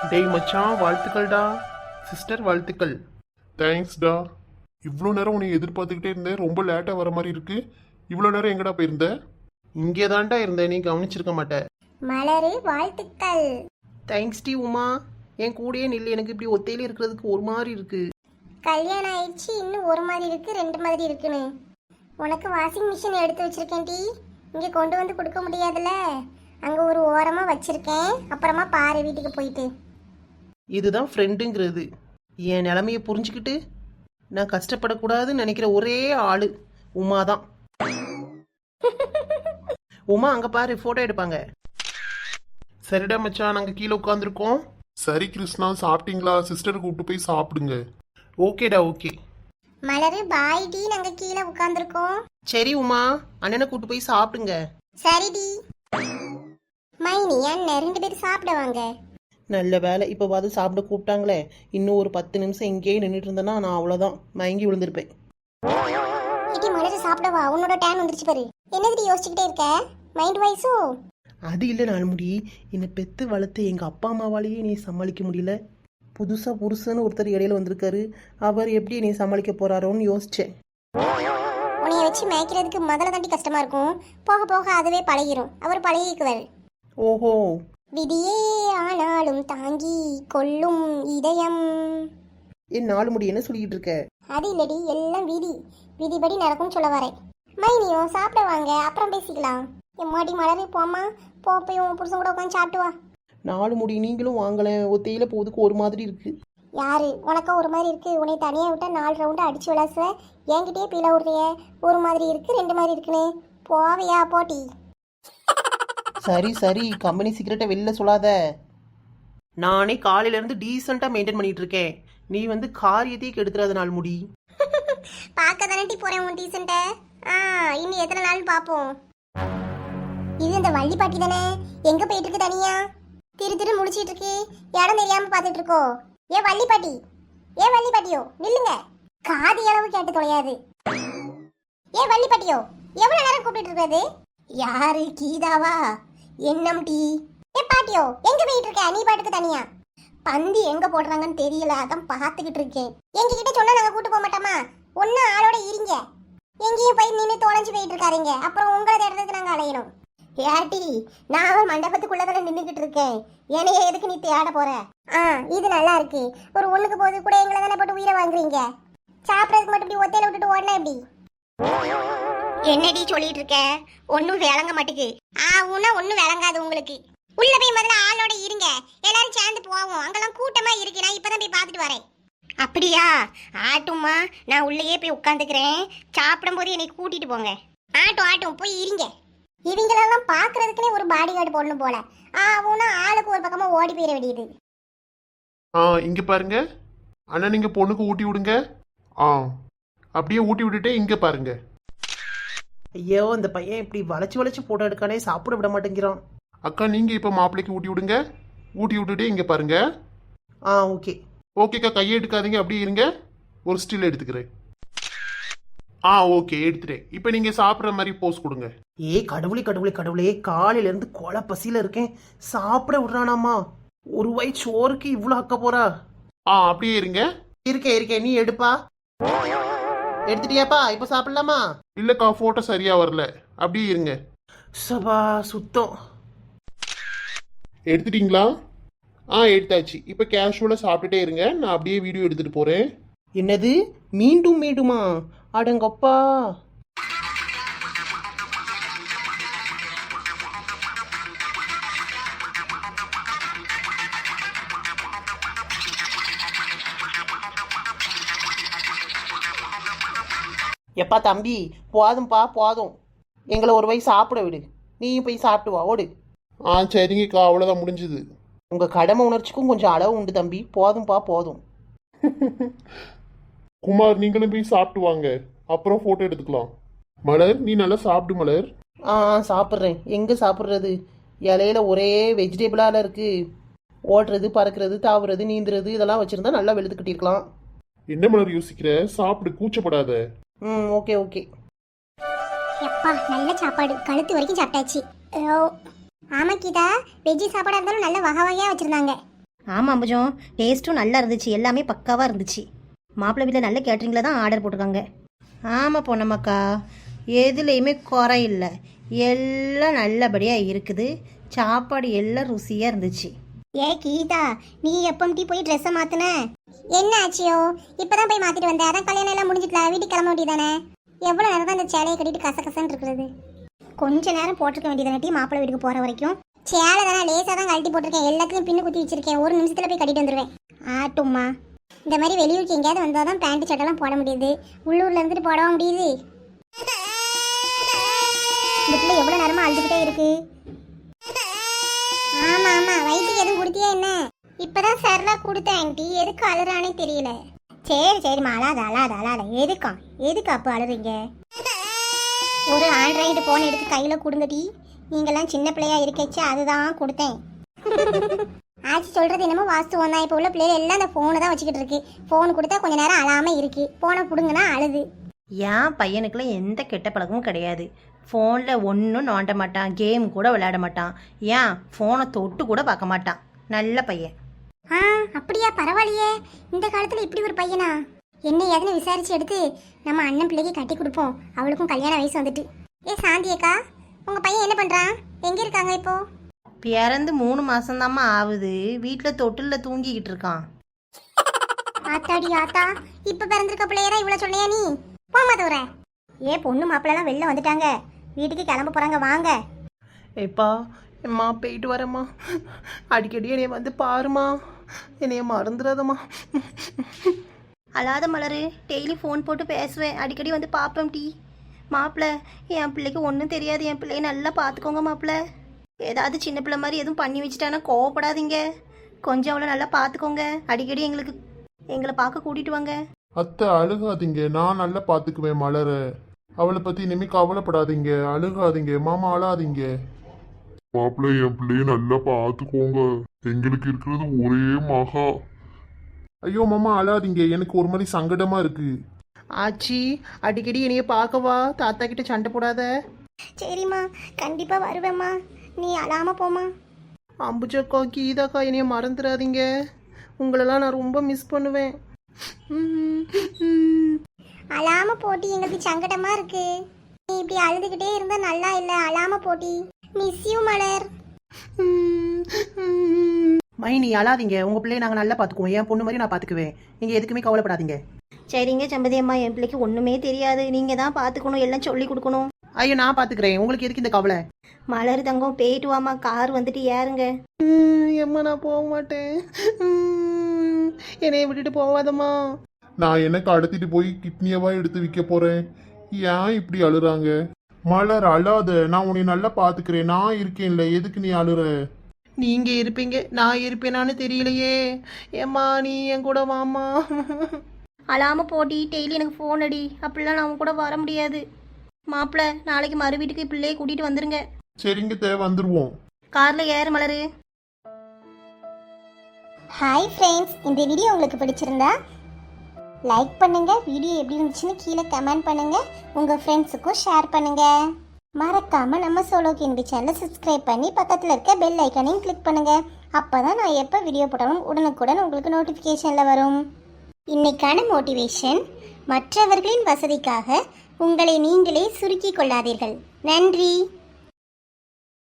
டேய் மச்சான், வாழ்த்துக்கள்டா. சிஸ்டர் வாழ்த்துக்கள். தேங்க்ஸ்டா. இவ்வளோ நேரம் உன்னை எதிர்பார்த்துக்கிட்டே இருந்தேன். ரொம்ப லேட்டாக வர மாதிரி இருக்கு. இவ்வளோ நேரம் எங்கடா போயிருந்த? இங்கே தான்டா இருந்தேன், நீ கவனிச்சிருக்க மாட்டே. மலரு வாழ்த்துக்கள். Thanks D Uma. என் கூடயே நில்லு, எனக்கு இப்படி ஒத்தையில இருக்கிறதுக்கு ஒரு மாதிரி இருக்கு. கல்யாணம் ஆயிடுச்சு, இன்னும் ஒரு மாதிரி இருக்கு, ரெண்டு மாதிரி இருக்குன்னு. உனக்கு வாஷிங் மிஷின் எடுத்து வச்சிருக்கேன் டி. இங்கே கொண்டு வந்து கொடுக்க முடியாதுல்ல, அங்கே ஒரு ஓரமாக வச்சிருக்கேன். அப்புறமா பாரு வீட்டுக்கு போயிட்டு. இதுதான் ஃப்ரெண்டுங்கிறது. என் நிலைமையை புரிஞ்சுக்கிட்டு நான் கஷ்டப்படக்கூடாதுன்னு நினைக்கிற ஒரே ஆளு உமா தான். உமா அங்கே பாரு, ஃபோட்டோ எடுப்பாங்க. சரிடா மச்சான், நாங்கள் கீழே உட்காந்துருக்கோம். சரி கிருஷ்ணா, சாப்பிட்டீங்களா? சிஸ்டரை கூப்பிட்டு போய் சாப்பிடுங்க. ஓகேடா, ஓகே. மலரு பாய் டி, நாங்கள் கீழே உட்காந்துருக்கோம். சரி உமா, அண்ணனை கூப்பிட்டு போய் சாப்பிடுங்க. சரி டி. மைனி அண்ணன் ரெண்டு பேரும் சாப்பிட வாங்க. நல்ல வேலை, இப்போ பார்த்து சாப்பிட கூப்பிட்டாங்களே. இன்னும் ஒரு 10 நிமிஷம் இங்கேயே நின்றுட்டு இருந்தேன்னா நான் அவ்வளோதான் மயங்கி விழுந்திருப்பேன். இடி மலரு சாப்பிடவா, உன்னோட டேன் வந்துருச்சு பாரு. என்னது யோசிச்சுக்கிட்டே இருக்க? மைண்ட் வாய்ஸோ? அது இல்லை நாள்முடி, என்னை பெற்று வளர்த்து எங்கள் அப்பா அம்மாவாலேயே நீ சமாளிக்க முடியல. புதுசாக புருஷன்னு ஒருத்தர் இடையில வந்திருக்காரு, அவர் எப்படி நீ சமாளிக்க போறாரோன்னு யோசிச்சேன். உன்னைய வச்சு மேய்க்கிறதுக்கு முதல்ல தாண்டி கஷ்டமா இருக்கும். போக போக அதுவே பழகிரும். அவர் பழகிக்குவாரு. ஓஹோ. விதியே ஆனாலும் தாங்கி கொள்ளும் இதயம். என் நாள்முடி என்ன சொல்லிக்கிட்டு இருக்க? அது இல்லடி, எல்லாம் விதி. விதிபடி நடக்கும்னு சொல்ல வரேன். மைனியோ சாப்பிட வாங்க, அப்புறம் பேசிக்கலாம். எம்மாடி மலரே போமா, போய் உன் புருஷன் கூட உட்காந்து சாப்பிட்டு வா. நாள்முடி நீங்களும் வாங்கல, ஒத்தையில போகுதுக்கு ஒரு மாதிரி இருக்கு. யாரு உனக்கா ஒரு மாதிரி இருக்கு? உன்னை தனியாக விட்டா 4 ரவுண்டு அடிச்சு விளாசுவ. என்கிட்டயே பீல விடுறிய. ஒரு மாதிரி இருக்கு, ரெண்டு மாதிரி இருக்குன்னு. போவையா போட்டி. சரி சரி, கம்பெனி சீக்கிரட்டை வெளில சொல்லாத. நானே காலையிலேருந்து டீசெண்டாக மெயின்டைன் பண்ணிட்டு இருக்கேன். நீ வந்து காரியத்தையே கெடுத்துறாத நாள்முடி. பார்க்க தானே போறேன் உன் டீசென்ட்ட. இன்னும் எத்தனை நாள் பார்ப்போம். இது இந்த வள்ளி பாட்டி தானே? எங்க போயிட்டு இருக்கு தனியா? திரு முடிச்சிட்டு இருக்கு. இடம் தெரியாம பார்த்துட்டு இருக்கோ? ஏ வள்ளி பாட்டி, ஏ வள்ளி பாட்டியோ நில்லுங்க. காது அளவு கேட்டு தொலையாது. ஏ வள்ளி பாட்டியோ, எவ்வளவு நேரம் கூப்பிட்டு இருக்கிறது? யாரு? கீதாவா? என்னம் டீ. ஏ பாட்டியோ, எங்க போயிட்டு இருக்க நீ பாட்டுக்கு தனியா? பந்தி எங்க போடுறாங்கன்னு தெரியல, அதான் பார்த்துக்கிட்டு இருக்கேன். எங்ககிட்ட சொன்னா நாங்க கூட்டு போக மாட்டோமா? ஒன்னு ஆளோட இருங்க. எங்கேயும் போய் நின்று தொலைஞ்சு போயிட்டு இருக்காருங்க. அப்புறம் உங்களை தேடுறதுக்கு நாங்க அலையணும். ஏட்டி, நான் ஒரு மண்டபத்துக்குள்ளதான நின்றுகிட்டு இருக்கேன். என்னைய எதுக்கு நீ தேட போற? இது நல்லா இருக்கு. ஒரு ஒண்ணுக்கு போது கூட எங்களை தானே போட்டு உயிரை வாங்குறீங்க. சாப்பிடறதுக்கு மட்டும் இப்படி ஒத்தையில விட்டுட்டு ஓடனா எப்படி? என்னடி சொல்லிட்டு இருக்க? ஒன்னும் விளங்க மாட்டேங்குது. ஊனா ஒன்னும் விளங்காது உங்களுக்கு. உள்ள போய் முதல்ல ஆளோட இருங்க. எல்லாரும் சேர்ந்து போவோம். அங்கெல்லாம் கூட்டமா இருக்கு. நான் இப்பதான் போய் பார்த்துட்டு வரேன். அப்படியா? ஆட்டும்மா, நான் உள்ளேயே போய் உட்காந்துக்கிறேன். சாப்பிடும் போது என்னை கூட்டிட்டு போங்க. ஆட்டும் போய் இருங்க. இவங்களெல்லாம் பாக்குறதுக்குனே ஒரு பாடி கார்டு போடணும் போல. ஊனா ஆளுக்கு ஒரு பக்கமா ஓடி போயிட வேண்டியது. இங்க பாருங்க அண்ணா, நீங்க பொண்ணுக்கு ஊட்டி விடுங்க. அப்படியே ஊட்டி விட்டுட்டே இங்க பாருங்க. ஐயோ, இந்த பையன் இப்படி வளைச்சு வளைச்சு போட்டோ எடுக்கானே, சாப்பிட விட மாட்டேங்கிறான். அக்கா, நீங்க இப்ப மாப்பிள்ளைக்கு ஊட்டி விடுங்க. ஊட்டி விட்டுட்டே இங்க பாருங்க. ஓகே. ஓகேக்கா, கையை எடுக்காதீங்க, அப்படியே இருங்க. ஒரு ஸ்டில் எடுத்துக்கிறேன். ஓகே, எடுத்துட்டேன். இப்போ நீங்க சாப்பிட்ற மாதிரி போஸ் கொடுங்க. கடவுளே கடவுளே கடவுளே, காலையில இருந்து கொலை பசியில இருக்கேன், சாப்பிட விடுறானாமா? ஒரு வயி சோறுக்கு இவ்வளோ அக்க போறா? அப்படியே இருங்க. இருக்கேன், நீ எடுப்பா. எடுத்துட்டியாப்பா? இப்போ சாப்பிடலாமா? இல்லக்கா, போட்டோ சரியா வரல, அப்படியே இருங்க. சபா சுத்தம். எடுத்துட்டீங்களா? எடுத்தாச்சு. இப்போ கேஷுவலாக சாப்பிட்டுட்டே இருங்க, நான் அப்படியே வீடியோ எடுத்துட்டு போறேன். என்னது? மீண்டும் மீண்டுமா? அடங்கப்பா. எப்பா தம்பி, போதும்பா போதும். எங்களை ஒரு வயசு சாப்பிட விடு. நீயும் போய் சாப்பிட்டு வா, ஓடு. சரிங்கக்கா, அவ்வளோதான் முடிஞ்சுது. உங்கள் கடமை உணர்ச்சிக்கும் கொஞ்சம் அளவு உண்டு தம்பி. போதும்பா போதும். குமார், நீங்களும் போய் சாப்பிட்டு வாங்க, அப்புறம் ஃபோட்டோ எடுத்துக்கலாம். மலர், நீ நல்லா சாப்பிடு மலர். சாப்பிட்றேன். எங்கே சாப்பிட்றது? இலையில ஒரே வெஜிடபிளால இருக்கு. ஓடுறது, பறக்கிறது, தாவுறது, நீந்துறது இதெல்லாம் வச்சுருந்தா நல்லா வெளுத்து கட்டியிருக்கலாம். என்ன மலர் யோசிக்கிற? சாப்பிடு, கூச்சப்படாத. Okay okay. எப்பா நல்ல சாப்பாடு, கழுத்து வரைக்கும் சாப்பிட்டாச்சு. ஆமா கீதா, வெஜ்ஜி சாப்பாடா இருந்தாலும் நல்ல வகை வகையா வச்சிருந்தாங்க. ஆமாம் அம்புஜம், டேஸ்ட்டும் நல்லா இருந்துச்சு, எல்லாமே பக்காவாக இருந்துச்சு. மாப்பிள்ளை வீட்டில் நல்ல கேட்ரிங்கில் தான் ஆர்டர் போட்டிருக்காங்க. ஆமாம் பொன்னம்மாக்கா, எதுலேயுமே குறை இல்லை, எல்லாம் நல்லபடியாக இருக்குது. சாப்பாடு எல்லாம் ருசியாக இருந்துச்சு. ஏ கீதா, நீ எப்போ போய் ட்ரெஸ்ஸை மாத்தின? என்ன ஆச்சியோ? இப்பதான் போய் மாத்திட்டு வந்தேன். அதான் கல்யாணம் எல்லாம் முடிஞ்சிட்டல, வீட்டுக்கு கிளம்ப வேண்டியதானே? எவ்வளவு நேரம் தான் இந்த சேலையை கட்டிட்டு கசகசன்னு இருக்கிறது? கொஞ்ச நேரம் போட்டிருக்க வேண்டியதானே மாப்பிள்ளை வீட்டுக்கு போற வரைக்கும். சேலை தானே லேசா தான் கழட்டி போட்டிருக்கேன், எல்லாத்துலயும் பின்னு குத்தி வச்சிருக்கேன். ஒரு நிமிஷத்துல போய் கட்டிட்டு வந்துடுவேன். ஆட்டும்மா, இந்த மாதிரி வெளியூருக்கு எங்கேயாவது வந்தாதான் பேண்ட் சட்டெல்லாம் போட முடியுது, உள்ளூர்ல இருந்துட்டு போடவா முடியுது? இந்த பிள்ளை எவ்வளவு நேரமா அழுதுகிட்டே இருக்கு. ஆமா ஆமா, வயிற்றுக்கு எதுவும் கொடுத்தியா என்ன? இப்பதான் சரலா கொடுத்தேன் ஆண்டி, எதுக்கு அழுறானே தெரியல. சரி சரிம்மா, அழாத எதுக்கு அப்போ அழுறீங்க? ஒரு ஆண்ட்ராய்டு போன் எடுத்து கையில கொடுங்கடி. நீங்கெல்லாம் சின்ன பிள்ளையா இருக்கச்சு, அதுதான் கொடுத்தேன். ஆச்சு சொல்றது என்னமோ வாஸ்துவம் தான். இப்போ உள்ள பிள்ளைகள் எல்லாம் அந்த போனை தான் வச்சுக்கிட்டு இருக்கு. போன் கொடுத்தா கொஞ்ச நேரம் அழாம இருக்கு, போனை கொடுங்கன்னா அழுது. என் பையனுக்குலாம் எந்த கெட்ட பழக்கமும் கிடையாது. ஃபோனில் ஒன்றும் நோண்ட மாட்டான், கேம் கூட விளையாட மாட்டான், ஏன் ஃபோனை தொட்டு கூட பார்க்க மாட்டான். நல்ல பையன். அப்படியா? பரவாயில்லையே, இந்த காலத்துல இப்படி ஒரு பையனா? என்ன ஏதுன்னு விசாரிச்சு எடுத்து நம்ம அண்ணன் பிள்ளைக்கு கட்டி கொடுப்போம். அவளுக்கும் கல்யாண வயசு வந்துட்டு. ஏ சாந்தி அக்கா, உங்க பையன் என்ன பண்றான்? எங்க இருக்காங்க இப்போ? பிறந்து 3 மாசம்தாம்மா ஆகுது, வீட்டில் தொட்டிலில் தூங்கிக்கிட்டு இருக்கான். ஆத்தாடி ஆத்தா, இப்ப பிறந்திருக்க பிள்ளையரா இவ்வளவு சொன்னியா நீ? போமா தவிர. ஏ பொண்ணு மாப்பிள்ளலாம் வெளில வந்துட்டாங்க, வீட்டுக்கு கிளம்ப போறாங்க, வாங்க. ஏப்பா அம்மா, போயிட்டு வரேம்மா. அடிக்கடி என்னைய வந்து பாருமா, என்னைய மறந்துடாதம்மா. அழாத மலரு, டெய்லி ஃபோன் போட்டு பேசுவேன், அடிக்கடி வந்து பார்ப்பேன். மாப்பிள்ளை, என் பிள்ளைக்கு ஒன்றும் தெரியாது, என் பிள்ளைய நல்லா பார்த்துக்கோங்க மாப்பிள்ளை. ஏதாவது சின்ன பிள்ளை மாதிரி எதுவும் பண்ணி வச்சுட்டானா கோவப்படாதீங்க, கொஞ்சம் அவளை நல்லா பார்த்துக்கோங்க. அடிக்கடி எங்களை பார்க்க கூட்டிட்டு வாங்க. அத்தை அழுகாதீங்க, நான் நல்லா பார்த்துக்குவேன் மலர. அவளை பத்தி இனிமே கவலைப்படாதீங்க, அழுகாதீங்க மாமா, அழாதீங்க. மாப்பிள்ளை, என் பிள்ளைய நல்லா பார்த்துக்கோங்க, எங்களுக்கு இருக்கிறது ஒரே மகா. ஐயோ மாமா அழாதீங்க, எனக்கு ஒரு மாதிரி சங்கடமா இருக்கு. ஆச்சி, அடிக்கடி என்னைய பார்க்கவா, தாத்தா கிட்ட சண்டை போடாத. சரிம்மா, கண்டிப்பா வருவேம்மா, நீ அழாம போமா. அம்புஜக்கா, கீதாக்கா, என்னைய மறந்துடாதீங்க. உங்களெல்லாம் நான் ரொம்ப மிஸ் பண்ணுவேன். அழாம போட்டி, எங்களுக்கு சங்கடமா இருக்கு. நீ இப்படி அழுதுகிட்டே இருந்தா நல்லா இல்ல. அழாம போட்டி. மிஸ் யூ மலர். மைனி அழாதீங்க, உங்க பிள்ளைய நாங்கள் நல்லா பார்த்துக்குவோம். என் பொண்ணு மாதிரி நான் பார்த்துக்குவேன், நீங்க எதுக்குமே கவலைப்படாதீங்க. சரிங்க சம்பதி அம்மா, என் பிள்ளைக்கு ஒன்றுமே தெரியாது, நீங்கள் தான் பார்த்துக்கணும், எல்லாம் சொல்லி கொடுக்கணும். ஐயோ, நான் பார்த்துக்கிறேன், உங்களுக்கு எதுக்கு இந்த கவலை? மலர் தங்கம், போயிட்டு வாமா, கார் வந்துட்டு ஏறுங்க. எம்மா, நான் போக மாட்டேன். என்னைய விட்டுட்டு போவாதம்மா. நான் எனக்கு கடத்திட்டு போய் கிட்னியவா எடுத்து விற்க போறேன். ஏன் இப்படி அழுறாங்க? மலர் அழாத, நான் உன்னை நல்லா பாத்துக்கிறேன், நான் இருக்கேன்ல, எதுக்கு நீ அழுற? நீங்க இருப்பீங்க, நான் இருப்பேனான்னு தெரியலையே. ஏம்மா, நீ என் கூட வாம்மா. அழாமல் போட்டி, டெய்லி எனக்கு ஃபோன் அடி, அப்படிலாம் நான் கூட வர முடியாது. மாப்பிள்ளை, நாளைக்கு மறு வீட்டுக்கு பிள்ளையை கூட்டிகிட்டு வந்துருங்க. சரிங்க வந்துருவோம். காரில் ஏறு மலரு. ஹாய் ஃப்ரெண்ட்ஸ், இந்த வீடியோ உங்களுக்கு பிடிச்சிருந்தா லைக் பண்ணுங்க, வீடியோ எப்படி இருந்துச்சுன்னு கீழே கமெண்ட் பண்ணுங்க, உங்க ஃப்ரெண்ட்ஸுக்கும் ஷேர் பண்ணுங்க. மறக்காம நம்ம சோலோ கேண்டி சேனலை சப்ஸ்கிரைப் பண்ணி பக்கத்தில் இருக்க பெல் ஐக்கானையும் கிளிக் பண்ணுங்க. அப்பதான் நான் எப்போ வீடியோ போட்டாலும் உடனுக்குடன் உங்களுக்கு நோட்டிஃபிகேஷன்ல வரும். இன்னைக்கான மோட்டிவேஷன்: மற்றவர்களின் வசதிக்காக உங்களை நீங்களே சுருக்கிக் கொள்ளாதீர்கள். நன்றி.